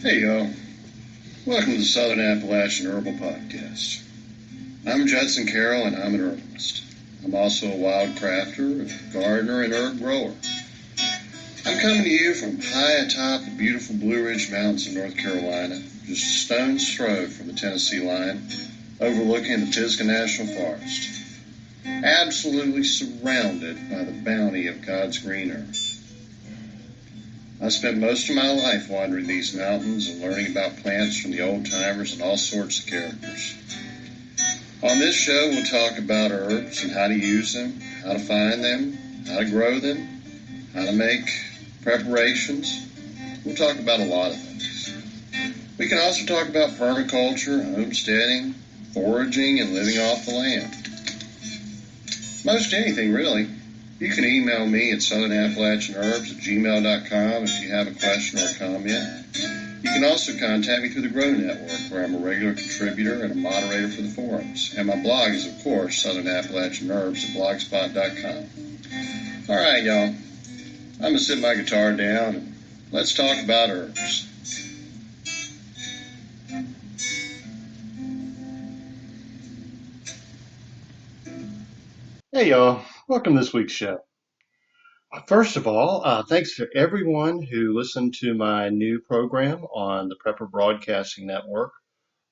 Hey y'all, welcome to the Southern Appalachian Herbal Podcast. I'm Judson Carroll and I'm an herbalist. I'm also a wild crafter, a gardener, and herb grower. I'm coming to you from high atop the beautiful Blue Ridge Mountains of North Carolina, just a stone's throw from the Tennessee line, overlooking the Pisgah National Forest. Absolutely surrounded by the bounty of God's green earth. I spent most of my life wandering these mountains and learning about plants from the old timers and all sorts of characters. On this show, we'll talk about herbs and how to use them, how to find them, how to grow them, how to make preparations. We'll talk about a lot of things. We can also talk about permaculture, homesteading, foraging, and living off the land. Most anything, really. You can email me at southernappalachianherbs@gmail.com if you have a question or a comment. You can also contact me through the Grow Network, where I'm a regular contributor and a moderator for the forums. And my blog is, of course, southernappalachianherbs@blogspot.com. All right, y'all. I'm going to sit my guitar down and let's talk about herbs. Hey, y'all. Welcome to this week's show. First of all, thanks to everyone who listened to my new program on the Prepper Broadcasting Network,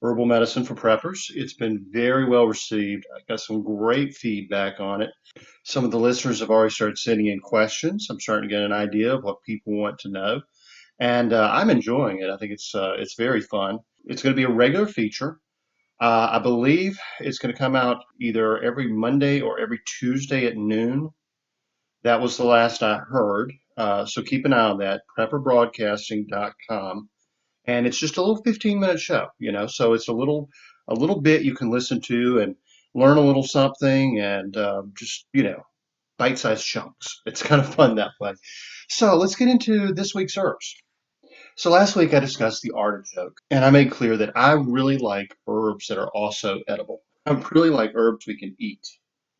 Herbal Medicine for Preppers. It's been very well received. I got some great feedback on it. Some of the listeners have already started sending in questions. I'm starting to get an idea of what people want to know, and I'm enjoying it. I think it's very fun. It's going to be a regular feature. I believe it's going to come out either every Monday or every Tuesday at noon. That was the last I heard. So keep an eye on that, prepperbroadcasting.com. And it's just a little 15-minute show, so it's a little bit you can listen to and learn a little something and just, bite-sized chunks. It's kind of fun that way. So let's get into this week's herbs. So last week I discussed the artichoke, and I made clear that I really like herbs that are also edible. I really like herbs we can eat.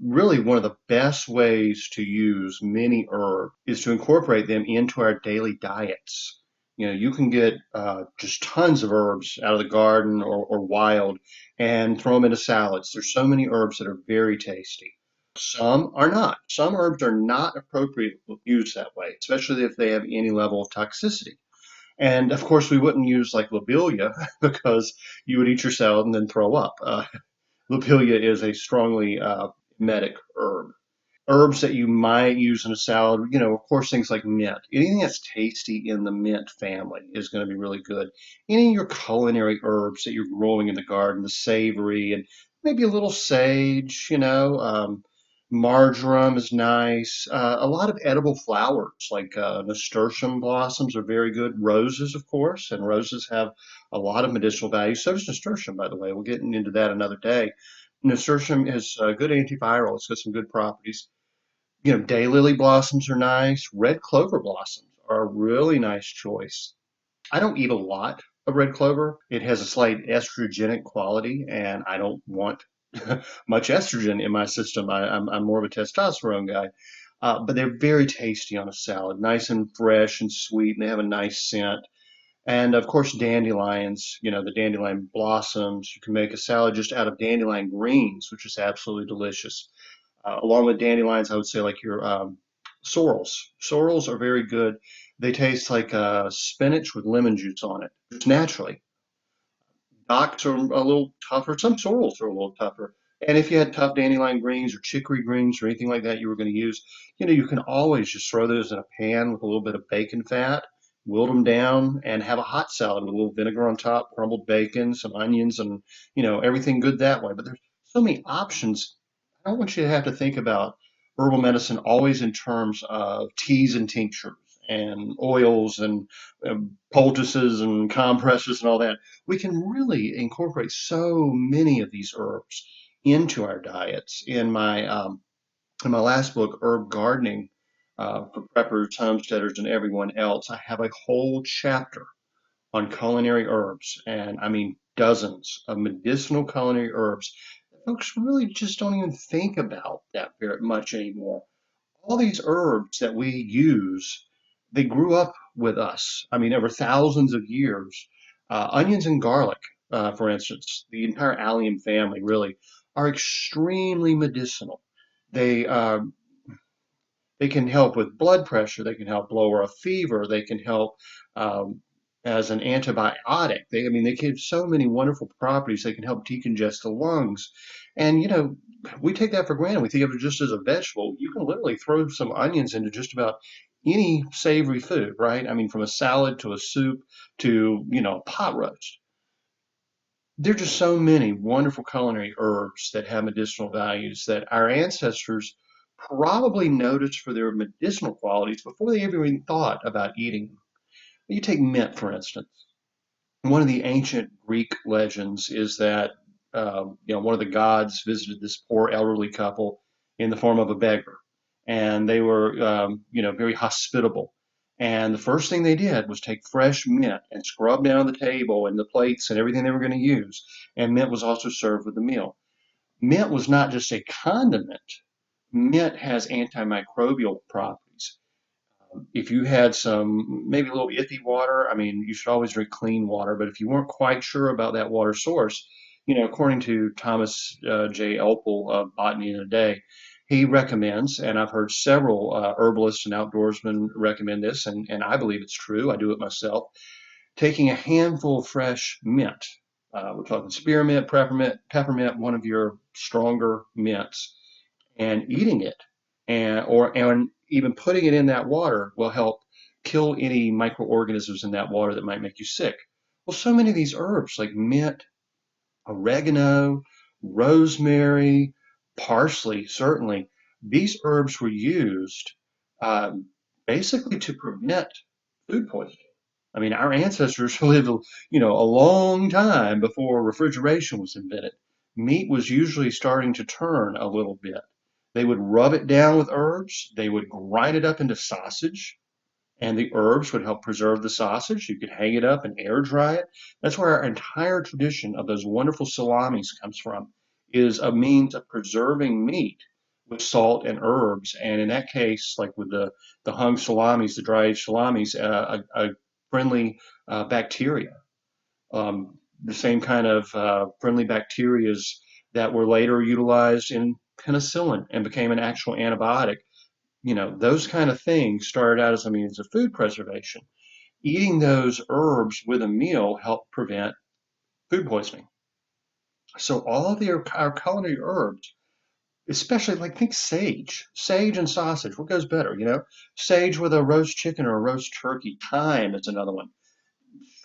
Really, one of the best ways to use many herbs is to incorporate them into our daily diets. You can get just tons of herbs out of the garden or wild and throw them into salads. There's so many herbs that are very tasty. Some are not. Some herbs are not appropriate used that way, especially if they have any level of toxicity. And of course, we wouldn't use like lobelia because you would eat your salad and then throw up. Lobelia is a strongly emetic herb. Herbs that you might use in a salad, of course, things like mint. Anything that's tasty in the mint family is going to be really good. Any of your culinary herbs that you're growing in the garden, the savory, and maybe a little sage, marjoram is nice. A lot of edible flowers like nasturtium blossoms are very good. Roses, of course, and roses have a lot of medicinal value. So does nasturtium, by the way. We'll get into that another day. Nasturtium is a good antiviral. It's got some good properties. Daylily blossoms are nice. Red clover blossoms are a really nice choice. I don't eat a lot of red clover. It has a slight estrogenic quality, and I don't want much estrogen in my system. I'm more of a testosterone guy. But they're very tasty on a salad, nice and fresh and sweet, and they have a nice scent. And of course, dandelions, the dandelion blossoms. You can make a salad just out of dandelion greens, which is absolutely delicious. Along with dandelions, I would say like your sorrels. Sorrels are very good. They taste like spinach with lemon juice on it, just naturally. Docks are a little tougher. Some sorrels are a little tougher. And if you had tough dandelion greens or chicory greens or anything like that you were going to use, you can always just throw those in a pan with a little bit of bacon fat, wilt them down, and have a hot salad with a little vinegar on top, crumbled bacon, some onions, and everything good that way. But there's so many options. I don't want you to have to think about herbal medicine always in terms of teas and tinctures and oils and poultices and compresses and all that. We can really incorporate so many of these herbs into our diets. In my last book, Herb Gardening, for preppers, homesteaders, and everyone else, I have a whole chapter on culinary herbs, and I mean dozens of medicinal culinary herbs that folks really just don't even think about that very much anymore. All these herbs that we use, they grew up with us. I mean, over thousands of years. Onions and garlic, for instance, the entire allium family really are extremely medicinal. They they can help with blood pressure. They can help lower a fever. They can help um, as an antibiotic. I mean, they have so many wonderful properties. They can help decongest the lungs. And, we take that for granted. We think of it just as a vegetable. You can literally throw some onions into just about any savory food, right? I mean, from a salad to a soup to, a pot roast. There are just so many wonderful culinary herbs that have medicinal values that our ancestors probably noticed for their medicinal qualities before they ever even thought about eating them. You take mint, for instance. One of the ancient Greek legends is that one of the gods visited this poor elderly couple in the form of a beggar, and they were very hospitable. And the first thing they did was take fresh mint and scrub down the table and the plates and everything they were going to use. And mint was also served with the meal. Mint was not just a condiment. Mint has antimicrobial properties. If you had some, maybe a little iffy water, I mean, you should always drink clean water. But if you weren't quite sure about that water source, according to Thomas J. Elpel of Botany in a Day, he recommends, and I've heard several herbalists and outdoorsmen recommend this, and I believe it's true. I do it myself. Taking a handful of fresh mint, we're talking spearmint, peppermint, one of your stronger mints, and eating it and even putting it in that water will help kill any microorganisms in that water that might make you sick. Well, so many of these herbs like mint, oregano, rosemary, parsley, certainly, these herbs were used um, basically to prevent food poisoning. I mean, our ancestors lived, a long time before refrigeration was invented. Meat was usually starting to turn a little bit. They would rub it down with herbs. They would grind it up into sausage, and the herbs would help preserve the sausage. You could hang it up and air dry it. That's where our entire tradition of those wonderful salamis comes from, is a means of preserving meat with salt and herbs. And in that case, like with the hung salamis, the dried salamis, a friendly bacteria, the same kind of friendly bacterias that were later utilized in penicillin and became an actual antibiotic. Those kind of things started out as a means of food preservation. Eating those herbs with a meal helped prevent food poisoning. So all of our culinary herbs, especially like think sage and sausage. What goes better? Sage with a roast chicken or a roast turkey. Thyme is another one.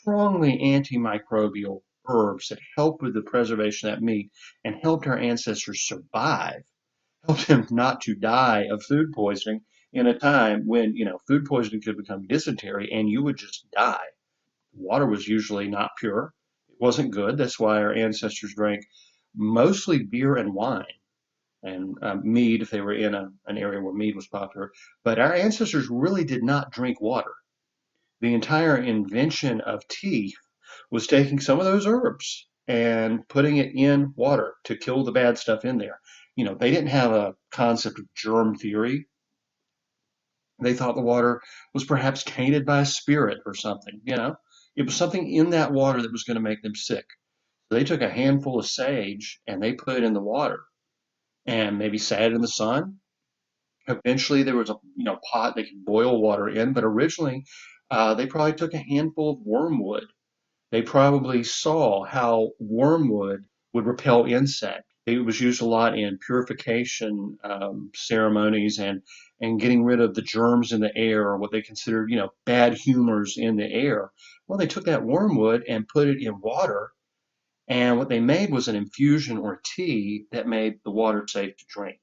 Strongly antimicrobial herbs that help with the preservation of that meat and helped our ancestors survive, helped them not to die of food poisoning in a time when, food poisoning could become dysentery and you would just die. Water was usually not pure. It wasn't good. That's why our ancestors drank mostly beer and wine and mead if they were in an area where mead was popular. But our ancestors really did not drink water. The entire invention of tea was taking some of those herbs and putting it in water to kill the bad stuff in there. They didn't have a concept of germ theory. They thought the water was perhaps tainted by a spirit or something. It was something in that water that was going to make them sick. So they took a handful of sage and they put it in the water and maybe sat it in the sun. Eventually, there was a pot they could boil water in, but originally they probably took a handful of wormwood. They probably saw how wormwood would repel insects. It was used a lot in purification ceremonies and getting rid of the germs in the air or what they considered, bad humors in the air. Well, they took that wormwood and put it in water, and what they made was an infusion or tea that made the water safe to drink.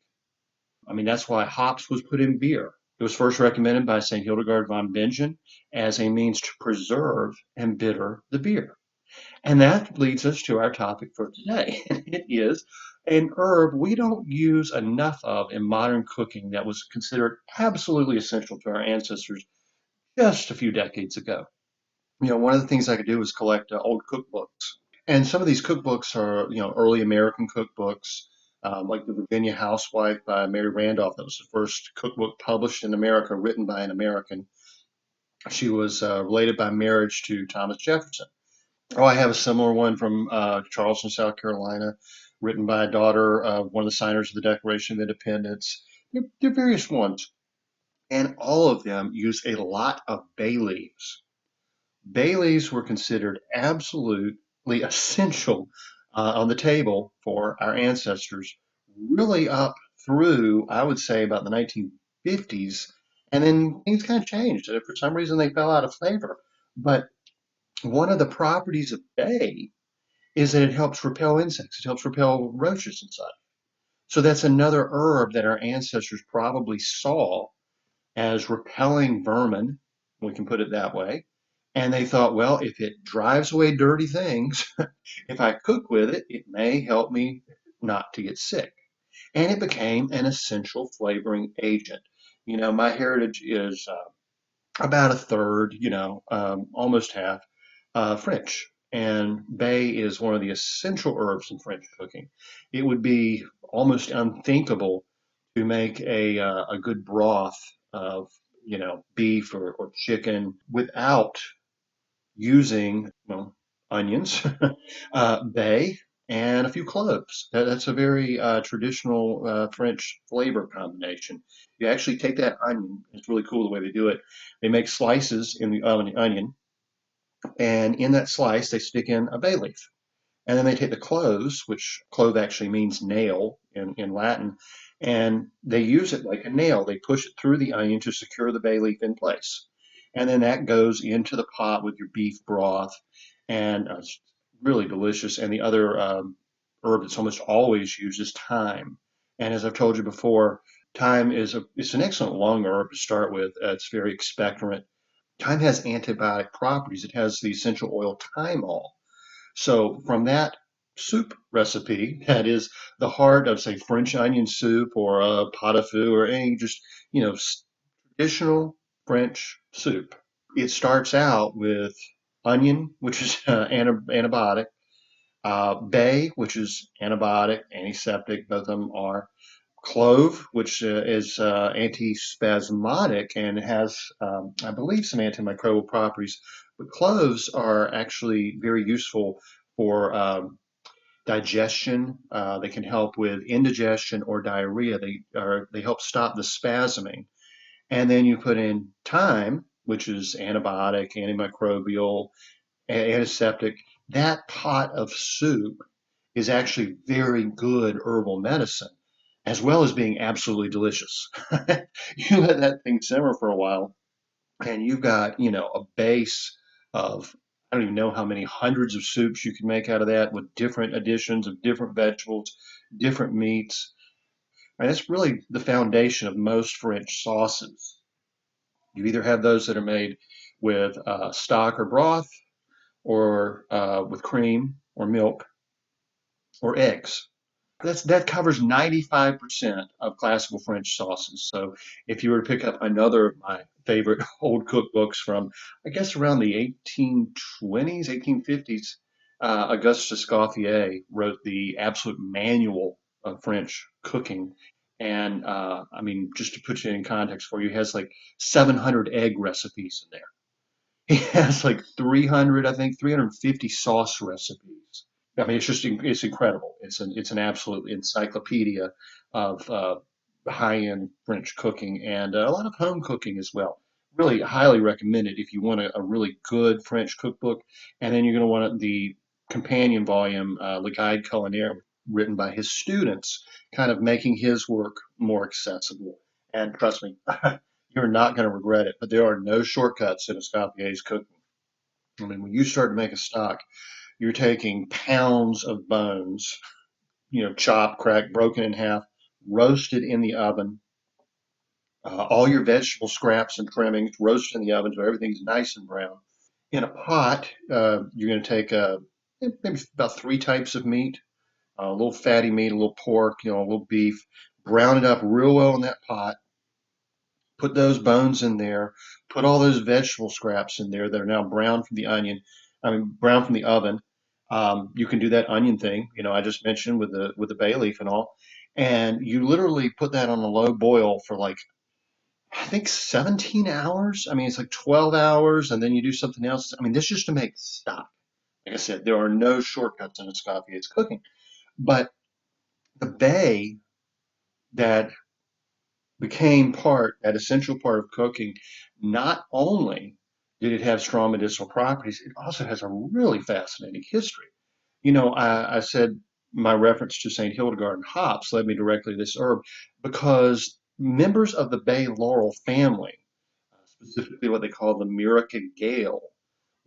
I mean, that's why hops was put in beer. It was first recommended by St. Hildegard von Bingen as a means to preserve and bitter the beer. And that leads us to our topic for today. It is an herb we don't use enough of in modern cooking that was considered absolutely essential to our ancestors just a few decades ago. One of the things I could do was collect old cookbooks. And some of these cookbooks are, early American cookbooks, like the Virginia Housewife by Mary Randolph. That was the first cookbook published in America, written by an American. She was related by marriage to Thomas Jefferson. Oh, I have a similar one from Charleston, South Carolina, written by a daughter of one of the signers of the Declaration of Independence. They're various ones, and all of them use a lot of bay leaves. Bay leaves were considered absolutely essential on the table for our ancestors, really up through, I would say, about the 1950s. And then things kind of changed. For some reason, they fell out of favor. But one of the properties of bay is that it helps repel insects. It helps repel roaches and such. So that's another herb that our ancestors probably saw as repelling vermin. We can put it that way. And they thought, well, if it drives away dirty things, if I cook with it, it may help me not to get sick. And it became an essential flavoring agent. My heritage is about a third, almost half, French. And bay is one of the essential herbs in French cooking. It would be almost unthinkable to make a good broth of, beef or chicken without using, well, onions, bay, and a few cloves. That's a very traditional French flavor combination. You actually take that onion, it's really cool the way they do it. They make slices in the onion, and in that slice, they stick in a bay leaf. And then they take the cloves, which clove actually means nail in Latin, and they use it like a nail. They push it through the onion to secure the bay leaf in place. And then that goes into the pot with your beef broth, and it's really delicious. And the other herb that's almost always used is thyme. And as I've told you before, thyme it's an excellent lung herb to start with. It's very expectorant. Thyme has antibiotic properties. It has the essential oil thymol, so from that soup recipe, that is the heart of, say, French onion soup or a pot au feu or any just, traditional French soup. It starts out with onion, which is antibiotic, bay, which is antibiotic, antiseptic, both of them are. Clove, which is antispasmodic and has, I believe, some antimicrobial properties. But cloves are actually very useful for digestion. They can help with indigestion or diarrhea. They help stop the spasming. And then you put in thyme, which is antibiotic, antimicrobial, antiseptic. That pot of soup is actually very good herbal medicine, as well as being absolutely delicious. You let that thing simmer for a while, and you've got, a base of, I don't even know how many hundreds of soups you can make out of that with different additions of different vegetables, different meats. And that's really the foundation of most French sauces. You either have those that are made with stock or broth, or with cream or milk or eggs. That covers 95% of classical French sauces. So if you were to pick up another of my favorite old cookbooks from, I guess, around the 1820s, 1850s, Auguste Escoffier wrote the absolute manual of French cooking. And I mean, just to put you in context for you, he has like 700 egg recipes in there. He has like 300, I think, 350 sauce recipes. I mean, it's incredible. It's an absolute encyclopedia of high-end French cooking and a lot of home cooking as well. Really highly recommend it if you want a really good French cookbook. And then you're going to want the companion volume, Le Guide Culinaire, written by his students, kind of making his work more accessible. And trust me, you're not going to regret it. But there are no shortcuts in Escoffier's cooking. I mean, when you start to make a stock, you're taking pounds of bones, chopped, cracked, broken in half, roasted in the oven. All your vegetable scraps and trimmings roasted in the oven so everything's nice and brown. In a pot, you're going to take maybe about three types of meat, a little fatty meat, a little pork, a little beef. Brown it up real well in that pot. Put those bones in there. Put all those vegetable scraps in there that are now brown from the onion. I mean, brown from the oven. You can do that onion thing, I just mentioned with the bay leaf and all, and you literally put that on a low boil for like I think 17 hours. I mean, it's like 12 hours, and then you do something else. I mean, this is just to make stock. Like I said, there are no shortcuts in Escoffier's cooking. But the bay that became that essential part of cooking, not only did it have strong medicinal properties, it also has a really fascinating history. I said my reference to St. Hildegard and hops led me directly to this herb because members of the Bay Laurel family, specifically what they call the Myrica Gale,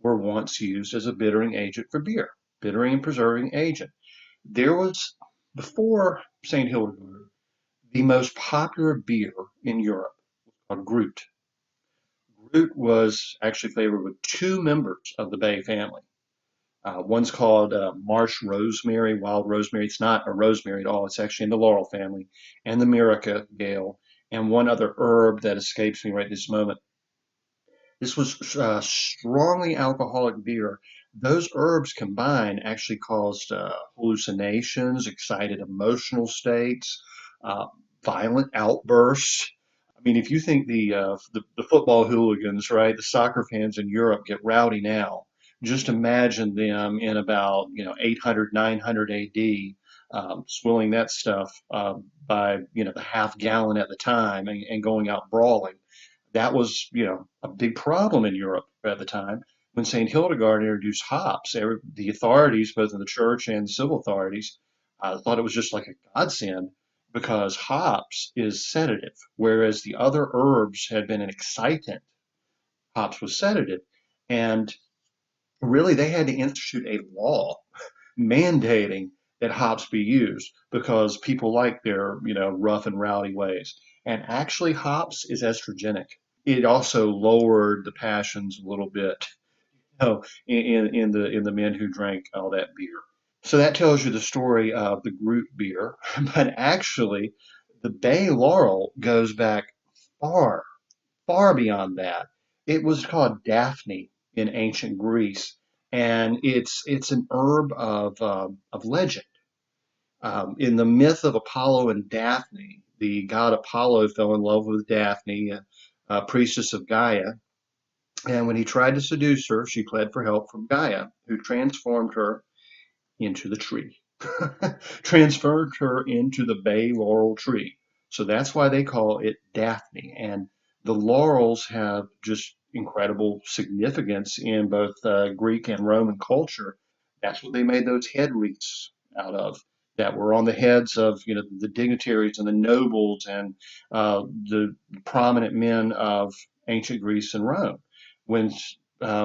were once used as a bittering agent for beer, bittering and preserving agent. There was, before St. Hildegard, the most popular beer in Europe was called Groot. Groot was actually flavored with two members of the Bay family. One's called marsh rosemary, wild rosemary. It's not a rosemary at all. It's actually in the laurel family, and the Myrica Gale, and one other herb that escapes me right this moment. This was strongly alcoholic beer. Those herbs combined actually caused hallucinations, excited emotional states, uh, violent outbursts. I mean, if you think the football hooligans, right, the soccer fans in Europe get rowdy now, just imagine them in about 800, 900 AD, swilling that stuff by the half gallon at the time and going out brawling. That was a big problem in Europe at the time. When St. Hildegard introduced hops, the authorities, both in the church and civil authorities, thought it was just like a godsend because hops is sedative, whereas the other herbs had been an excitant. Hops was sedative. And really, they had to institute a law mandating that hops be used because people like their, rough and rowdy ways. And actually, hops is estrogenic. It also lowered the passions a little bit, in the men who drank all that beer. So that tells you the story of the Groot beer, but actually, the Bay Laurel goes back far, far beyond that. It was called Daphne in ancient Greece, and it's an herb of legend. In the myth of Apollo and Daphne, the god Apollo fell in love with Daphne, a priestess of Gaia, and when he tried to seduce her, she pled for help from Gaia, who transformed her into the tree, transferred her into the bay laurel tree. So that's why they call it Daphne. And the laurels have just incredible significance in both Greek and Roman culture. That's what they made those head wreaths out of, that were on the heads of the dignitaries and the nobles and the prominent men of ancient Greece and Rome. When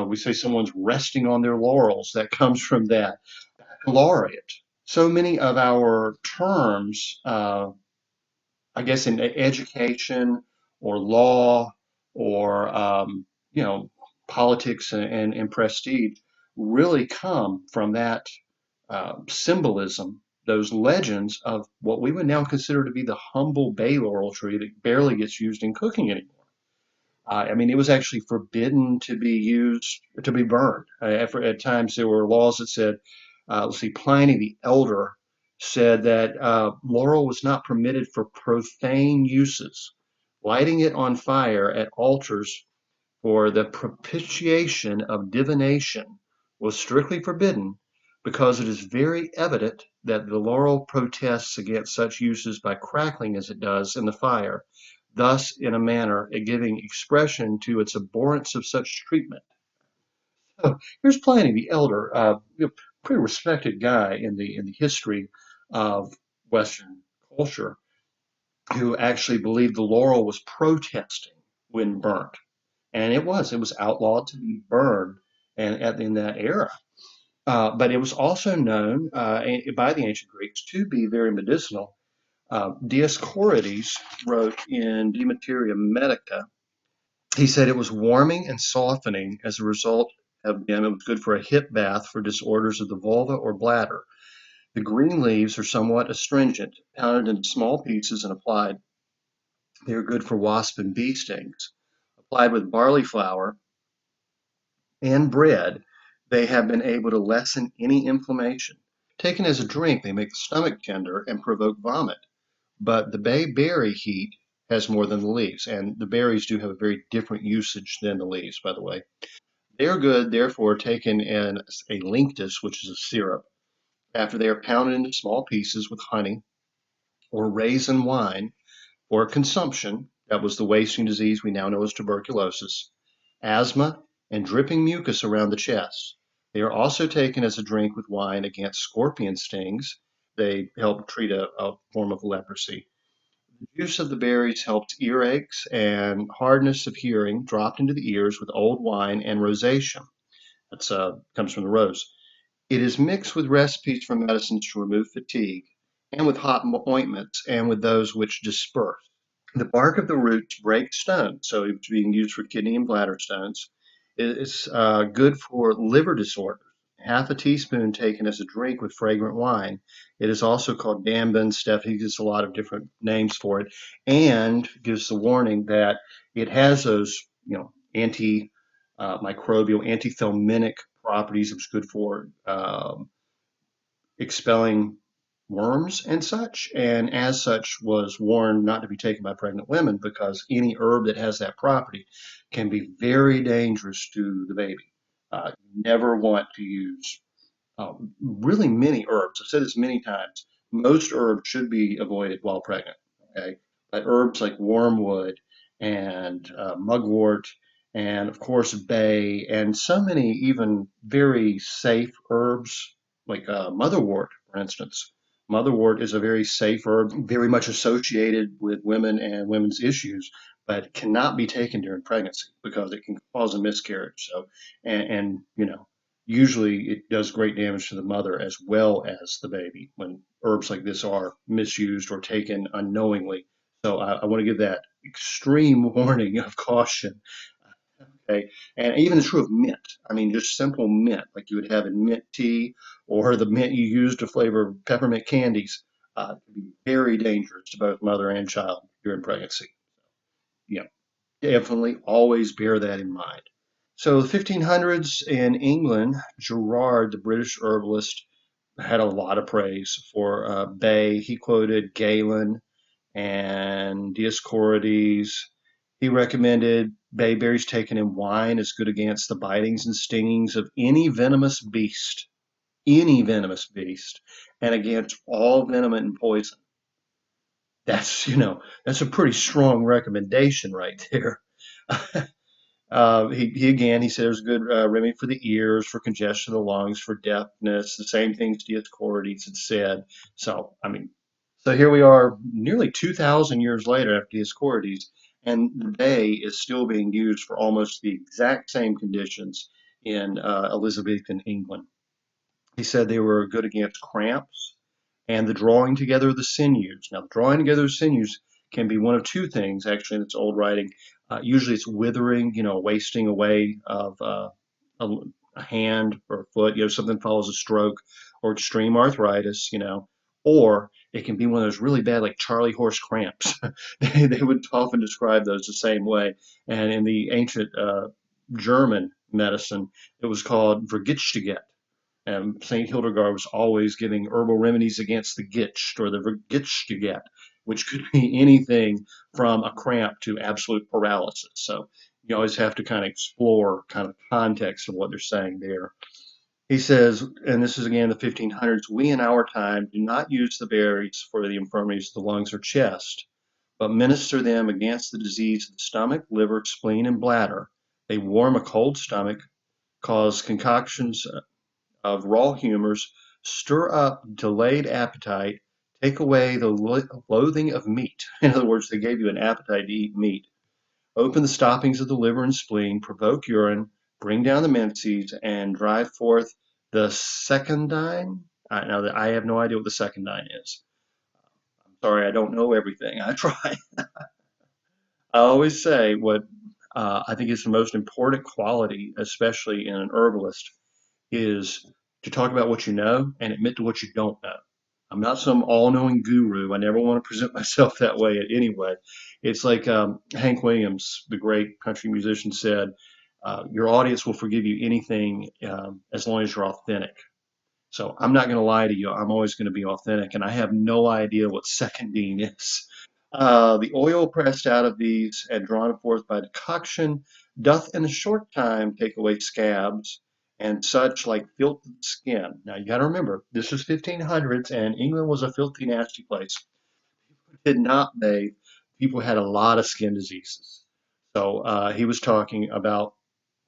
we say someone's resting on their laurels, that comes from that laureate. So many of our terms, I guess, in education or law or politics and prestige, really come from that symbolism, those legends of what we would now consider to be the humble bay laurel tree that barely gets used in cooking anymore. I mean, it was actually forbidden to be used, to be burned. At times, there were laws that said, let's see, Pliny the Elder said that laurel was not permitted for profane uses. Lighting it on fire at altars for the propitiation of divination was strictly forbidden because it is very evident that the laurel protests against such uses by crackling as it does in the fire, thus in a manner giving expression to its abhorrence of such treatment. So here's Pliny the Elder, pretty respected guy in the history of Western culture, who actually believed the laurel was protesting when burnt. And it was outlawed to be burned in that era. But it was also known by the ancient Greeks to be very medicinal. Dioscorides wrote in De Materia Medica, he said it was warming and softening. As a result of them, it was good for a hip bath for disorders of the vulva or bladder. The green leaves are somewhat astringent, pounded into small pieces and applied. They are good for wasp and bee stings. Applied with barley flour and bread, they have been able to lessen any inflammation. Taken as a drink, they make the stomach tender and provoke vomit. But the bayberry heat has more than the leaves, and the berries do have a very different usage than the leaves, by the way. They are good, therefore, taken in a linctus, which is a syrup, after they are pounded into small pieces with honey or raisin wine for consumption. That was the wasting disease we now know as tuberculosis, asthma, and dripping mucus around the chest. They are also taken as a drink with wine against scorpion stings. They help treat a form of leprosy. The juice of the berries helped earaches and hardness of hearing dropped into the ears with old wine and rosacea. That's comes from the rose. It is mixed with recipes for medicines to remove fatigue, and with hot ointments, and with those which disperse. The bark of the roots breaks stones, so it's being used for kidney and bladder stones. It's good for liver disorders. Half a teaspoon taken as a drink with fragrant wine. It is also called Dambin. Stephanie gives a lot of different names for it, and gives the warning that it has those, anti microbial, antithelminic properties. It's good for expelling worms and such, and as such was warned not to be taken by pregnant women because any herb that has that property can be very dangerous to the baby. You never want to use really many herbs. I've said this many times. Most herbs should be avoided while pregnant. Okay, but herbs like wormwood and mugwort, and of course bay, and so many even very safe herbs like motherwort, for instance. Motherwort is a very safe herb, very much associated with women and women's issues, but cannot be taken during pregnancy because it can cause a miscarriage. So, and usually it does great damage to the mother as well as the baby when herbs like this are misused or taken unknowingly. So I want to give that extreme warning of caution. Okay. And even it's true of mint. I mean, just simple mint, like you would have in mint tea or the mint you use to flavor peppermint candies, can be very dangerous to both mother and child during pregnancy. Yeah, definitely always bear that in mind. So the 1500s in England, Gerard, the British herbalist, had a lot of praise for Bay. He quoted Galen and Dioscorides. He recommended bayberries taken in wine as good against the bitings and stingings of any venomous beast, and against all venom and poison. That's, that's a pretty strong recommendation right there. He again, he said there's a good remedy for the ears, for congestion of the lungs, for deafness, the same things Dioscorides had said. So, I mean, so here we are nearly 2,000 years later after Dioscorides, and the bay is still being used for almost the exact same conditions in Elizabethan England. He said they were good against cramps and the drawing together of the sinews. Now, the drawing together of sinews can be one of two things, actually, in its old writing. Usually it's withering, wasting away of a, a hand or a foot, something follows a stroke, or extreme arthritis, or it can be one of those really bad, like Charlie horse cramps. They would often describe those the same way. And in the ancient German medicine, it was called Vergiftigkeit. And St. Hildegard was always giving herbal remedies against the Gicht or the Vergiftigkeit, which could be anything from a cramp to absolute paralysis. So you always have to kind of explore kind of context of what they're saying there. He says, and this is again the 1500s, we in our time do not use the berries for the infirmities of the lungs or chest, but minister them against the disease of the stomach, liver, spleen, and bladder. They warm a cold stomach, cause concoctions of raw humors, stir up delayed appetite, take away the loathing of meat. In other words, they gave you an appetite to eat meat. Open the stoppings of the liver and spleen, provoke urine, bring down the menses, and drive forth the secondine. Now, I have no idea what the secondine is. I'm sorry, I don't know everything. I try. I always say what I think is the most important quality, especially in an herbalist, is to talk about what you know and admit to what you don't know. I'm not some all-knowing guru. I never want to present myself that way in any way. It's like Hank Williams, the great country musician, said, "Your audience will forgive you anything as long as you're authentic." So I'm not going to lie to you. I'm always going to be authentic, and I have no idea what secondine is. The oil pressed out of these and drawn forth by decoction doth in a short time take away scabs and such like filthed skin. Now you got to remember, this was 1500s and England was a filthy, nasty place. Did not bathe. People had a lot of skin diseases. So he was talking about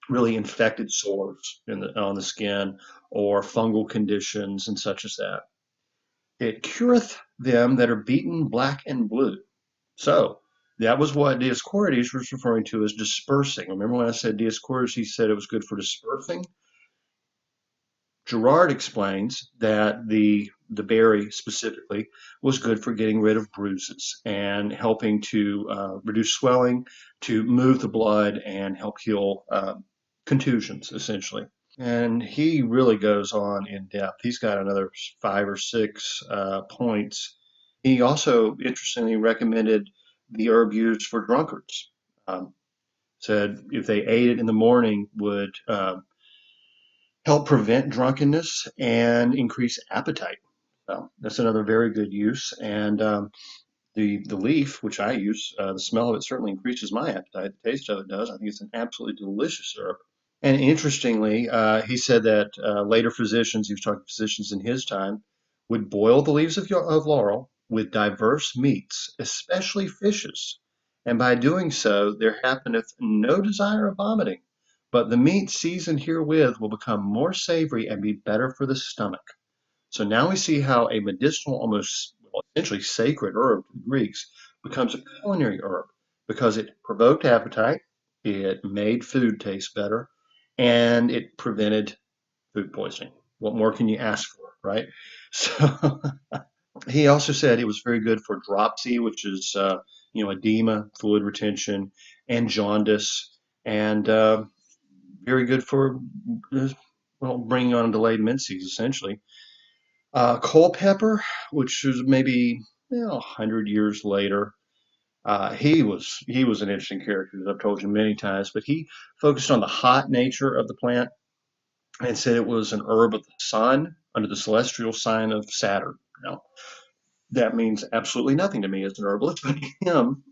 really infected sores on the skin or fungal conditions and such as that. It cureth them that are beaten black and blue. So that was what Dioscorides was referring to as dispersing. Remember when I said Dioscorides, he said it was good for dispersing? Gerard explains that the berry specifically was good for getting rid of bruises and helping to reduce swelling, to move the blood, and help heal contusions, essentially. And he really goes on in depth. He's got another 5 or 6 points. He also, interestingly, recommended the herb used for drunkards. Um, Said if they ate it in the morning would help prevent drunkenness and increase appetite. So that's another very good use. And the leaf, which I use, the smell of it certainly increases my appetite. The taste of it does. I think it's an absolutely delicious herb. And interestingly, he said that later physicians, he was talking to physicians in his time, would boil the leaves of laurel with diverse meats, especially fishes. And by doing so, there happeneth no desire of vomiting, but the meat seasoned herewith will become more savory and be better for the stomach. So now we see how a medicinal, almost well, essentially sacred herb to the Greeks becomes a culinary herb because it provoked appetite, it made food taste better, and it prevented food poisoning. What more can you ask for, right? So he also said it was very good for dropsy, which is edema, fluid retention, and jaundice, and very good for bringing on delayed menses, essentially. Culpeper, which was maybe 100 years later, he was an interesting character, as I've told you many times. But he focused on the hot nature of the plant and said it was an herb of the sun under the celestial sign of Saturn. Now that means absolutely nothing to me as an herbalist, but to him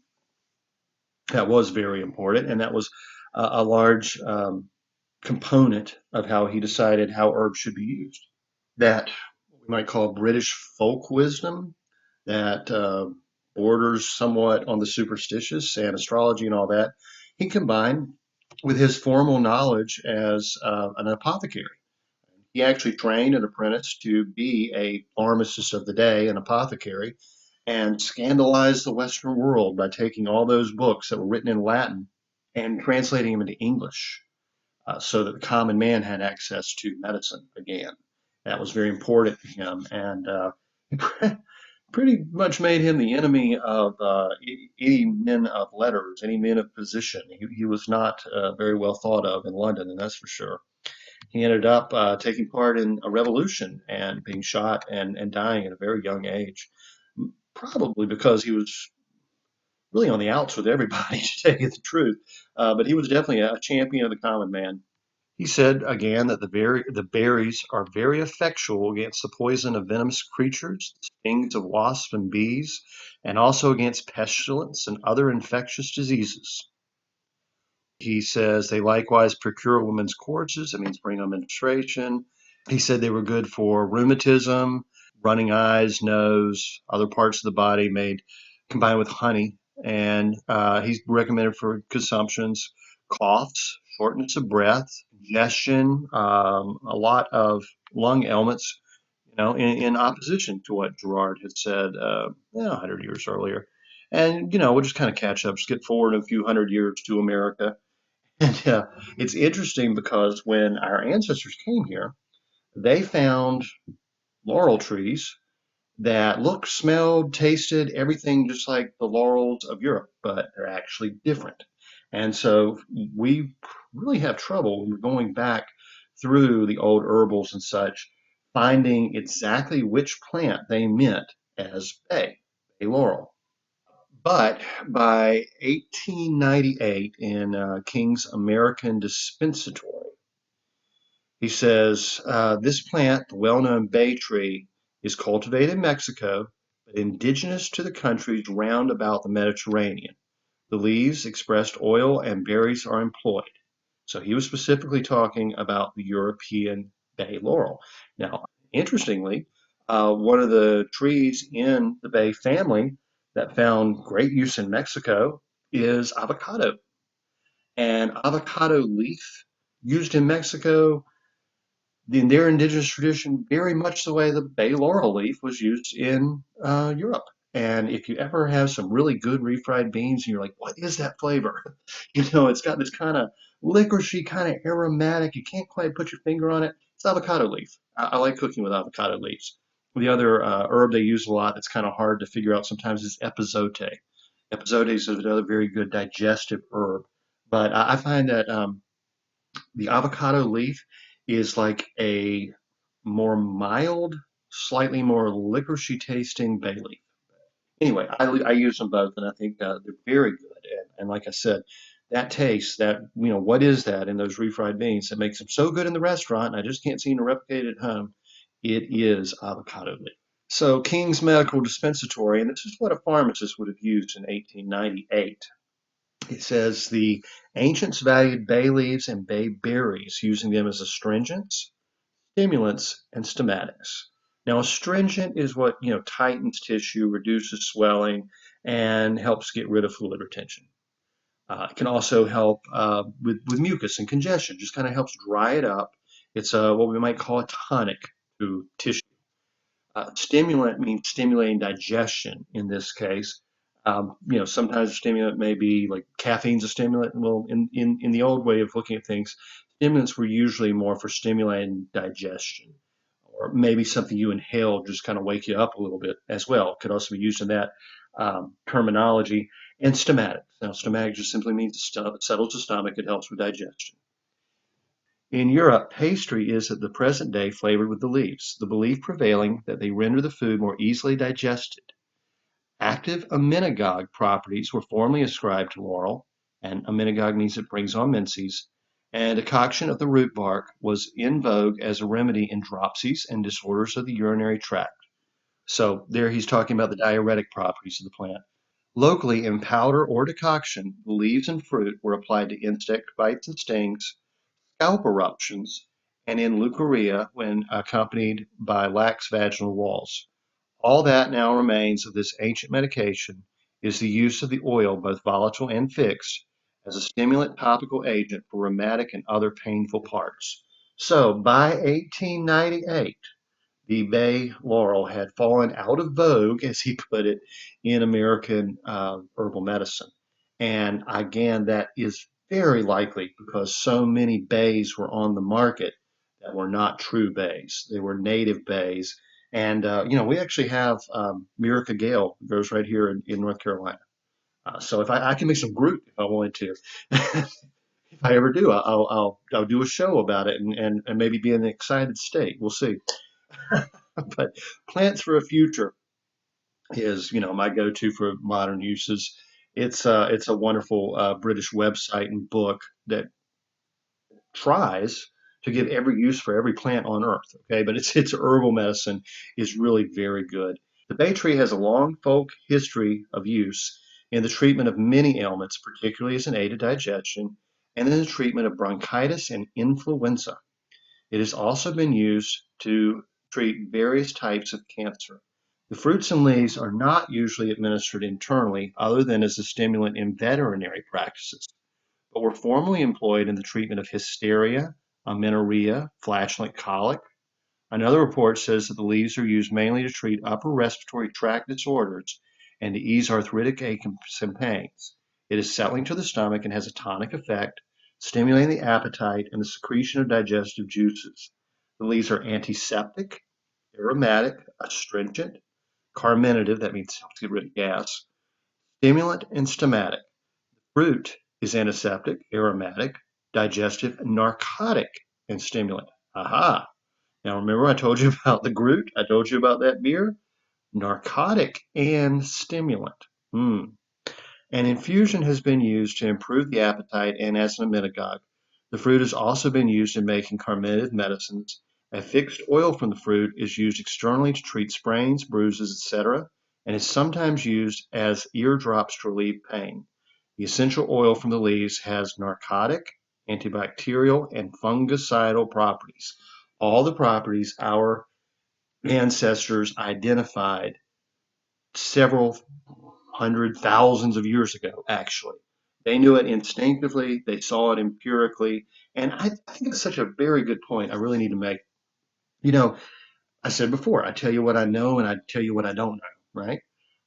that was very important, and that was a large component of how he decided how herbs should be used. That we might call British folk wisdom that borders somewhat on the superstitious and astrology and all that, he combined with his formal knowledge as an apothecary. He actually trained an apprentice to be a pharmacist of the day, an apothecary, and scandalized the Western world by taking all those books that were written in Latin and translating them into English so that the common man had access to medicine again. That was very important to him, and pretty much made him the enemy of any men of letters, any men of position. He was not very well thought of in London, and that's for sure. He ended up taking part in a revolution and being shot and dying at a very young age, probably because he was really on the outs with everybody, to tell you the truth. But he was definitely a champion of the common man. He said again that the berries are very effectual against the poison of venomous creatures, the stings of wasps and bees, and also against pestilence and other infectious diseases. He says they likewise procure women's courses. That means bring on menstruation. He said they were good for rheumatism, running eyes, nose, other parts of the body made combined with honey. And he's recommended for consumptions, coughs, shortness of breath, congestion, a lot of lung ailments, in opposition to what Gerard had said 100 years earlier. And, we'll just kind of catch up, skip forward a few hundred years to America. And it's interesting because when our ancestors came here, they found laurel trees that looked, smelled, tasted everything just like the laurels of Europe, but they're actually different. And so we really have trouble when we're going back through the old herbals and such, finding exactly which plant they meant as bay laurel. But by 1898, in King's American Dispensatory, he says this plant, the well known bay tree, is cultivated in Mexico, indigenous to the countries round about the Mediterranean. The leaves, expressed oil, and berries are employed. So he was specifically talking about the European Bay Laurel. Now, interestingly, one of the trees in the Bay family that found great use in Mexico is avocado. And avocado leaf used in Mexico in their indigenous tradition, very much the way the bay laurel leaf was used in Europe. And if you ever have some really good refried beans and you're like, what is that flavor? You know, it's got this kind of licoricey, kind of aromatic. You can't quite put your finger on it. It's avocado leaf. I like cooking with avocado leaves. The other herb they use a lot that's kind of hard to figure out sometimes is epazote. Epazote is another very good digestive herb. But I find that the avocado leaf is like a more mild, slightly more licoricey tasting bay leaf. Anyway, I use them both, and I think they're very good. And like I said, that taste, that what is that in those refried beans that makes them so good in the restaurant, and I just can't seem to replicate it at home? It is avocado leaf. So King's Medical Dispensatory, and this is what a pharmacist would have used in 1898. It says the ancients valued bay leaves and bay berries, using them as astringents, stimulants, and stomatics. Now, astringent is what tightens tissue, reduces swelling, and helps get rid of fluid retention. It can also help with mucus and congestion, just kind of helps dry it up. It's what we might call a tonic to tissue. Stimulant means stimulating digestion in this case. Sometimes a stimulant may be like caffeine's a stimulant. Well, in the old way of looking at things, stimulants were usually more for stimulating digestion, or maybe something you inhale just kind of wake you up a little bit as well. Could also be used in that terminology. And stomatic. Now, stomatic just simply means it settles the stomach. It helps with digestion. In Europe, pastry is at the present day flavored with the leaves, the belief prevailing that they render the food more easily digested. Active emmenagogue properties were formerly ascribed to laurel, and emmenagogue means it brings on menses, and decoction of the root bark was in vogue as a remedy in dropsies and disorders of the urinary tract. So there he's talking about the diuretic properties of the plant. Locally, in powder or decoction, the leaves and fruit were applied to insect bites and stings, scalp eruptions, and in leukorrhea when accompanied by lax vaginal walls. All that now remains of this ancient medication is the use of the oil, both volatile and fixed, as a stimulant topical agent for rheumatic and other painful parts. So by 1898, the bay laurel had fallen out of vogue, as he put it, in American herbal medicine. And again, that is very likely because so many bays were on the market that were not true bays. They were native bays. And, we actually have Miraca Gale grows right here in North Carolina. So if I can make some Groot if I wanted to. If I ever do, I'll do a show about it and maybe be in an excited state. We'll see. But Plants for a Future is, my go-to for modern uses. It's a wonderful British website and book that tries to give every use for every plant on earth. Okay, but its herbal medicine is really very good. The bay tree has a long folk history of use in the treatment of many ailments, particularly as an aid to digestion, and in the treatment of bronchitis and influenza. It has also been used to treat various types of cancer. The fruits and leaves are not usually administered internally other than as a stimulant in veterinary practices, but were formerly employed in the treatment of hysteria, amenorrhea, flatulent colic. Another report says that the leaves are used mainly to treat upper respiratory tract disorders and to ease arthritic aches and pains. It is settling to the stomach and has a tonic effect, stimulating the appetite and the secretion of digestive juices. The leaves are antiseptic, aromatic, astringent, carminative, that means helps get rid of gas, stimulant, and stomatic. Fruit is antiseptic, aromatic, digestive, narcotic, and stimulant. Aha! Now remember I told you about the Groot? I told you about that beer? Narcotic and stimulant. An infusion has been used to improve the appetite and as an emmenagogue. The fruit has also been used in making carminative medicines. A fixed oil from the fruit is used externally to treat sprains, bruises, etc., and is sometimes used as ear drops to relieve pain. The essential oil from the leaves has narcotic, antibacterial, and fungicidal properties. All the properties our ancestors identified several hundred thousands of years ago, actually. They knew it instinctively, they saw it empirically, and I think it's such a very good point I really need to make. You know, I said before, I tell you what I know and I tell you what I don't know, right?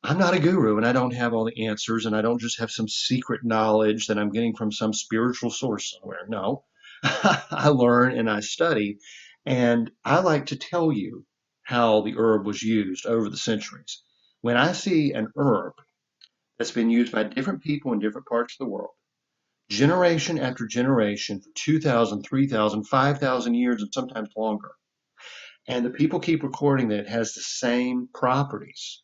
I'm not a guru and I don't have all the answers and I don't just have some secret knowledge that I'm getting from some spiritual source somewhere. No, I learn and I study, and I like to tell you how the herb was used over the centuries. When I see an herb that's been used by different people in different parts of the world, generation after generation for 2,000, 3,000, 5,000 years, and sometimes longer, and the people keep recording that it has the same properties.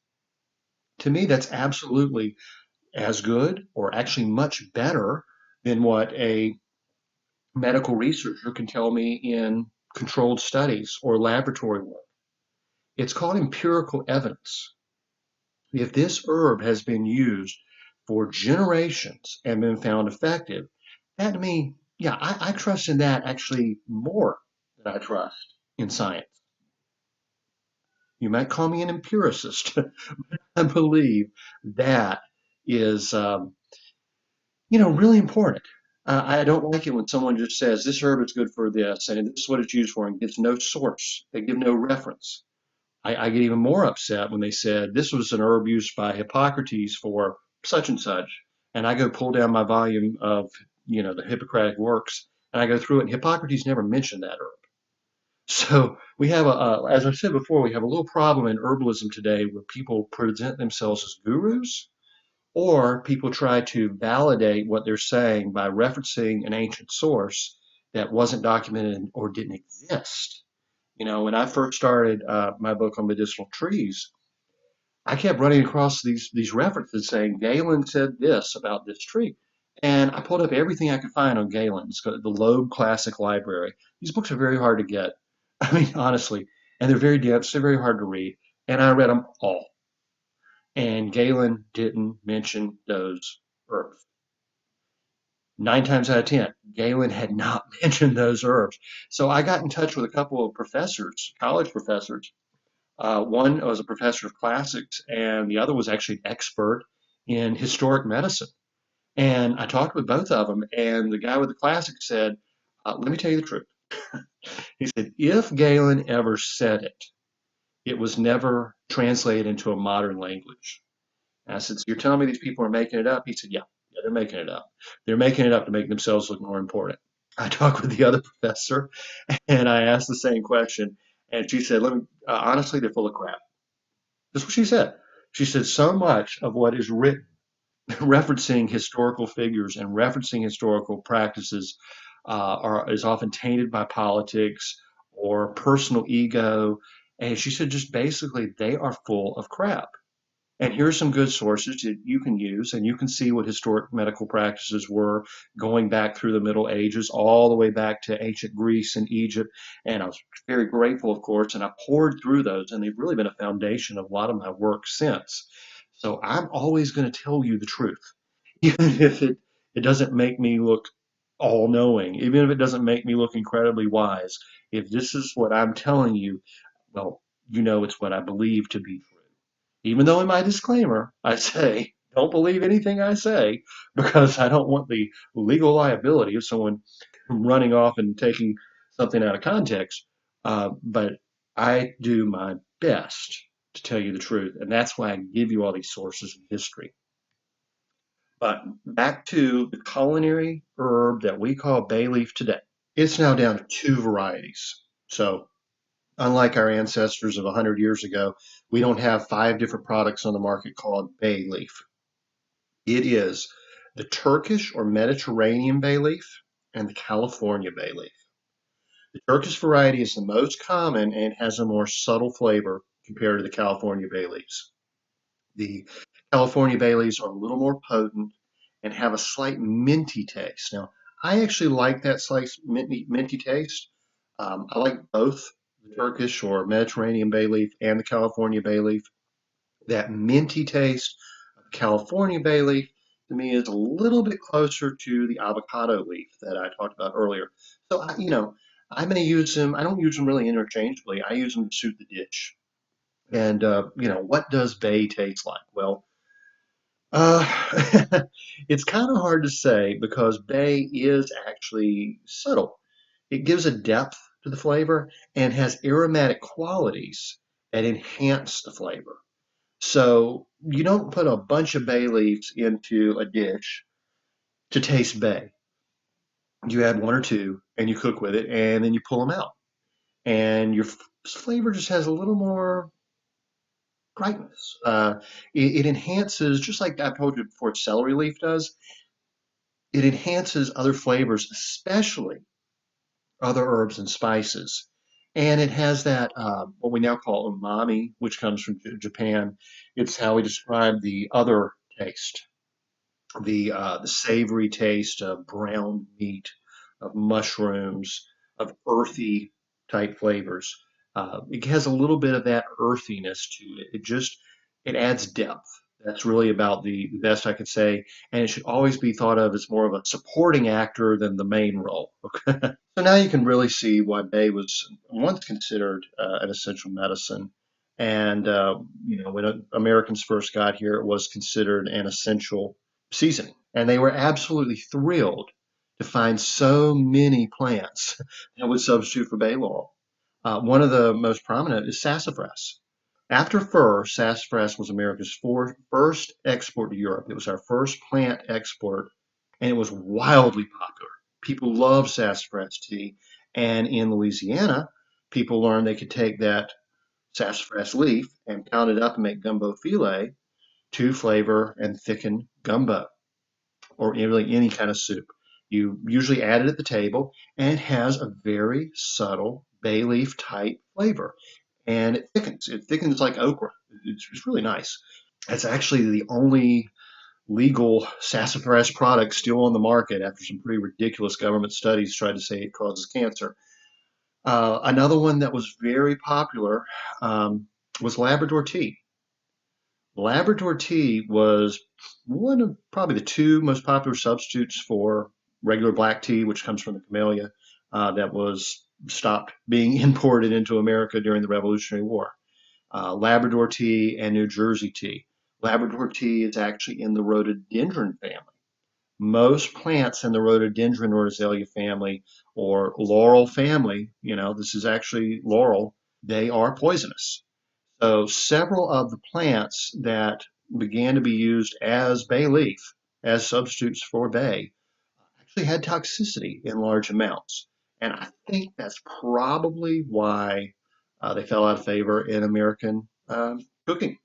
To me, that's absolutely as good or actually much better than what a medical researcher can tell me in controlled studies or laboratory work. It's called empirical evidence. If this herb has been used for generations and been found effective, that to me, yeah, I trust in that actually more than I trust in science. You might call me an empiricist. I believe that is, really important. I don't like it when someone just says this herb is good for this and this is what it's used for and gives no source. They give no reference. I get even more upset when they said this was an herb used by Hippocrates for such and such, and I go pull down my volume of the Hippocratic works and I go through it, and Hippocrates never mentioned that herb. So we have as I said before, we have a little problem in herbalism today where people present themselves as gurus, or people try to validate what they're saying by referencing an ancient source that wasn't documented or didn't exist. When I first started my book on medicinal trees, I kept running across these references saying Galen said this about this tree. And I pulled up everything I could find on Galen. It's got the Loeb Classic Library. These books are very hard to get. I mean, honestly, and they're very dense. They're very hard to read. And I read them all. And Galen didn't mention those herbs. 9 times out of 10, Galen had not mentioned those herbs. So I got in touch with a couple of professors, college professors. One was a professor of classics, and the other was actually an expert in historic medicine. And I talked with both of them, and the guy with the classics said, let me tell you the truth. He said, if Galen ever said it, it was never translated into a modern language. And I said, so you're telling me these people are making it up? He said, yeah, they're making it up. They're making it up to make themselves look more important. I talked with the other professor, and I asked the same question, and she said, let me, honestly, they're full of crap. That's what she said. She said so much of what is written, referencing historical figures and referencing historical practices, is often tainted by politics or personal ego. And she said just basically they are full of crap. And here are some good sources that you can use, and you can see what historic medical practices were going back through the Middle Ages, all the way back to ancient Greece and Egypt. And I was very grateful, of course, and I poured through those, and they've really been a foundation of a lot of my work since. So I'm always going to tell you the truth, even if it doesn't make me look all knowing, even if it doesn't make me look incredibly wise. If this is what I'm telling you, well, it's what I believe to be true. Even though in my disclaimer, I say, don't believe anything I say because I don't want the legal liability of someone running off and taking something out of context. But I do my best to tell you the truth. And that's why I give you all these sources of history. But back to the culinary herb that we call bay leaf today. It's now down to two varieties. So unlike our ancestors of 100 years ago, we don't have 5 different products on the market called bay leaf. It is the Turkish or Mediterranean bay leaf and the California bay leaf. The Turkish variety is the most common and has a more subtle flavor compared to the California bay leaves. The California bay leaves are a little more potent and have a slight minty taste. Now, I actually like that slight minty taste. I like both the Turkish or Mediterranean bay leaf and the California bay leaf. That minty taste of California bay leaf to me is a little bit closer to the avocado leaf that I talked about earlier. So, I may use them. I don't use them really interchangeably. I use them to suit the dish. And, what does bay taste like? Well, uh, it's kind of hard to say because bay is actually subtle. It gives a depth to the flavor and has aromatic qualities that enhance the flavor. So you don't put a bunch of bay leaves into a dish to taste bay. You add one or two and you cook with it and then you pull them out. And your flavor just has a little more brightness. It enhances, just like I told you before, celery leaf does, it enhances other flavors, especially other herbs and spices. And it has that, what we now call umami, which comes from Japan. It's how we describe the other taste, the savory taste of brown meat, of mushrooms, of earthy type flavors. It has a little bit of that earthiness to it. It adds depth. That's really about the best I could say, and it should always be thought of as more of a supporting actor than the main role. So now you can really see why bay was once considered an essential medicine. And, when Americans first got here, it was considered an essential seasoning. And they were absolutely thrilled to find so many plants that would substitute for bay laurel. One of the most prominent is sassafras. After fir, sassafras was America's first export to Europe. It was our first plant export, and it was wildly popular. People loved sassafras tea, and in Louisiana, people learned they could take that sassafras leaf and pound it up and make gumbo filet to flavor and thicken gumbo or really any kind of soup. You usually add it at the table, and it has a very subtle bay leaf type flavor, and it thickens. It thickens like okra. It's really nice. It's actually the only legal sassafras product still on the market after some pretty ridiculous government studies tried to say it causes cancer. Another one that was very popular was Labrador tea. Labrador tea was one of probably the two most popular substitutes for regular black tea, which comes from the camellia, that was stopped being imported into America during the Revolutionary War. Labrador tea and New Jersey tea. Labrador tea is actually in the rhododendron family. Most plants in the rhododendron or azalea family or laurel family, this is actually laurel, they are poisonous. So several of the plants that began to be used as bay leaf, as substitutes for bay, actually had toxicity in large amounts. And I think that's probably why they fell out of favor in American cooking.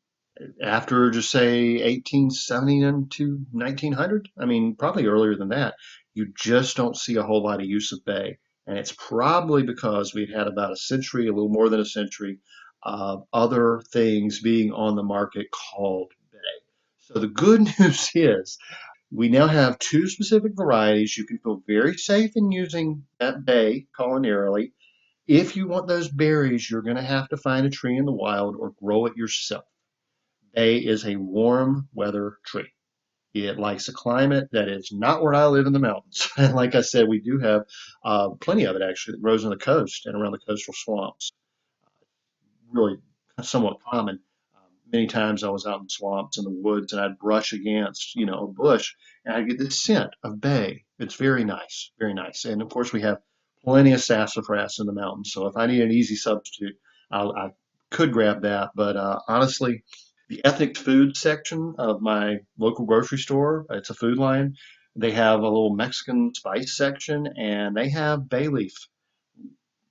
After just say 1870 to 1900, I mean, probably earlier than that, you just don't see a whole lot of use of bay. And it's probably because we've had about a century, a little more than a century, of other things being on the market called bay. So the good news is we now have two specific varieties. You can feel very safe in using that bay culinarily. If you want those berries, you're going to have to find a tree in the wild or grow it yourself. Bay is a warm weather tree. It likes a climate that is not where I live in the mountains. And like I said, we do have plenty of it actually that grows on the coast and around the coastal swamps. Really somewhat common. Many times I was out in swamps in the woods and I'd brush against, a bush and I'd get this scent of bay. It's very nice, very nice. And of course, we have plenty of sassafras in the mountains. So if I need an easy substitute, I could grab that. But honestly, the ethnic food section of my local grocery store, it's a food line. They have a little Mexican spice section and they have bay leaf,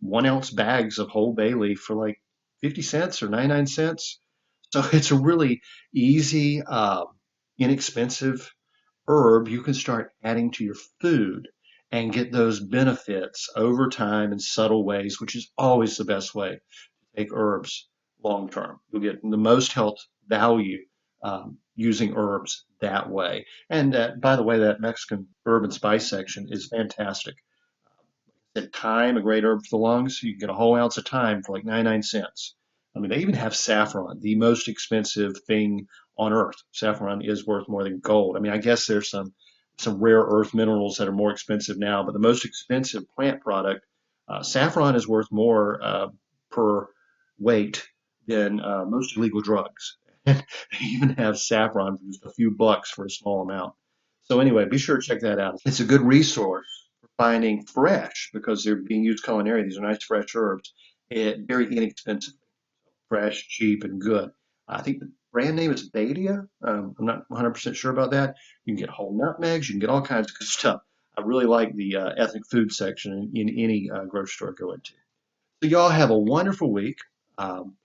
1 ounce bags of whole bay leaf for like 50 cents or 99 cents. So it's a really easy, inexpensive herb you can start adding to your food and get those benefits over time in subtle ways, which is always the best way to take herbs long term. You'll get the most health value using herbs that way. And by the way, that Mexican herb and spice section is fantastic. Thyme, a great herb for the lungs. You can get a whole ounce of thyme for like 99 cents. I mean, they even have saffron, the most expensive thing on earth. Saffron is worth more than gold. I mean, I guess there's some rare earth minerals that are more expensive now, but the most expensive plant product, saffron is worth more per weight than most illegal drugs. They even have saffron for just a few bucks for a small amount. So anyway, be sure to check that out. It's a good resource for finding fresh because they're being used culinary. These are nice fresh herbs, very inexpensive, fresh, cheap, and good. I think the brand name is Badia. I'm not 100% sure about that. You can get whole nutmegs. You can get all kinds of good stuff. I really like the ethnic food section in any grocery store I go into. So y'all have a wonderful week.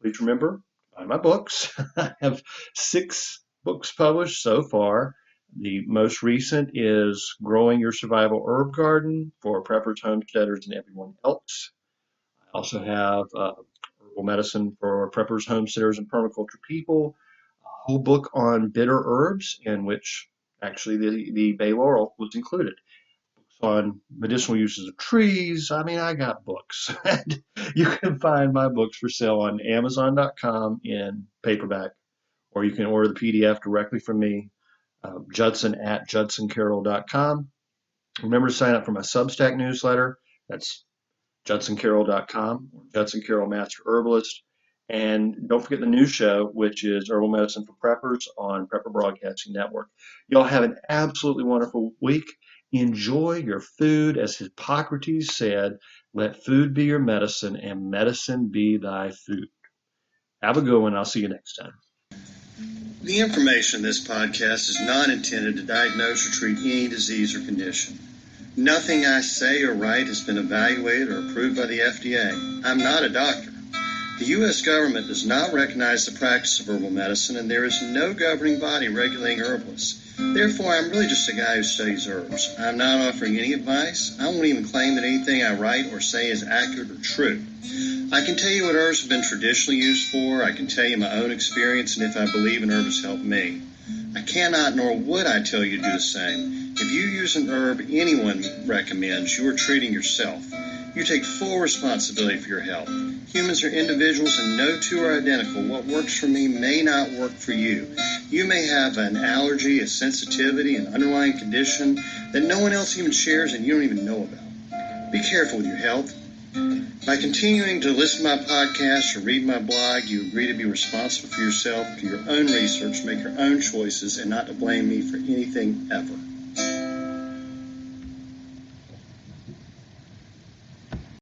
Please remember, buy my books. I have 6 books published so far. The most recent is Growing Your Survival Herb Garden for Preppers, Homesteaders, and Everyone Else. I also have Herbal Medicine for Preppers, Homesteaders, and Permaculture People, a whole book on bitter herbs, in which actually the Bay Laurel was included. On medicinal uses of trees. I mean, I got books. You can find my books for sale on Amazon.com in paperback, or you can order the PDF directly from me, Judson at judsoncarroll.com. Remember to sign up for my Substack newsletter. That's judsoncarroll.com, Judson Carroll Master Herbalist. And don't forget the new show, which is Herbal Medicine for Preppers on Prepper Broadcasting Network. Y'all have an absolutely wonderful week. Enjoy your food. As Hippocrates said, let food be your medicine and medicine be thy food. Have a good one. I'll see you next time. The information in this podcast is not intended to diagnose or treat any disease or condition. Nothing I say or write has been evaluated or approved by the FDA. I'm not a doctor. The U.S. government does not recognize the practice of herbal medicine, and there is no governing body regulating herbalists. Therefore, I'm really just a guy who studies herbs. I'm not offering any advice. I won't even claim that anything I write or say is accurate or true. I can tell you what herbs have been traditionally used for. I can tell you my own experience and if I believe an herb has helped me. I cannot nor would I tell you to do the same. If you use an herb anyone recommends, you are treating yourself. You take full responsibility for your health. Humans are individuals and no two are identical. What works for me may not work for you. You may have an allergy, a sensitivity, an underlying condition that no one else even shares and you don't even know about. Be careful with your health. By continuing to listen to my podcast or read my blog, you agree to be responsible for yourself, do your own research, make your own choices, and not to blame me for anything ever.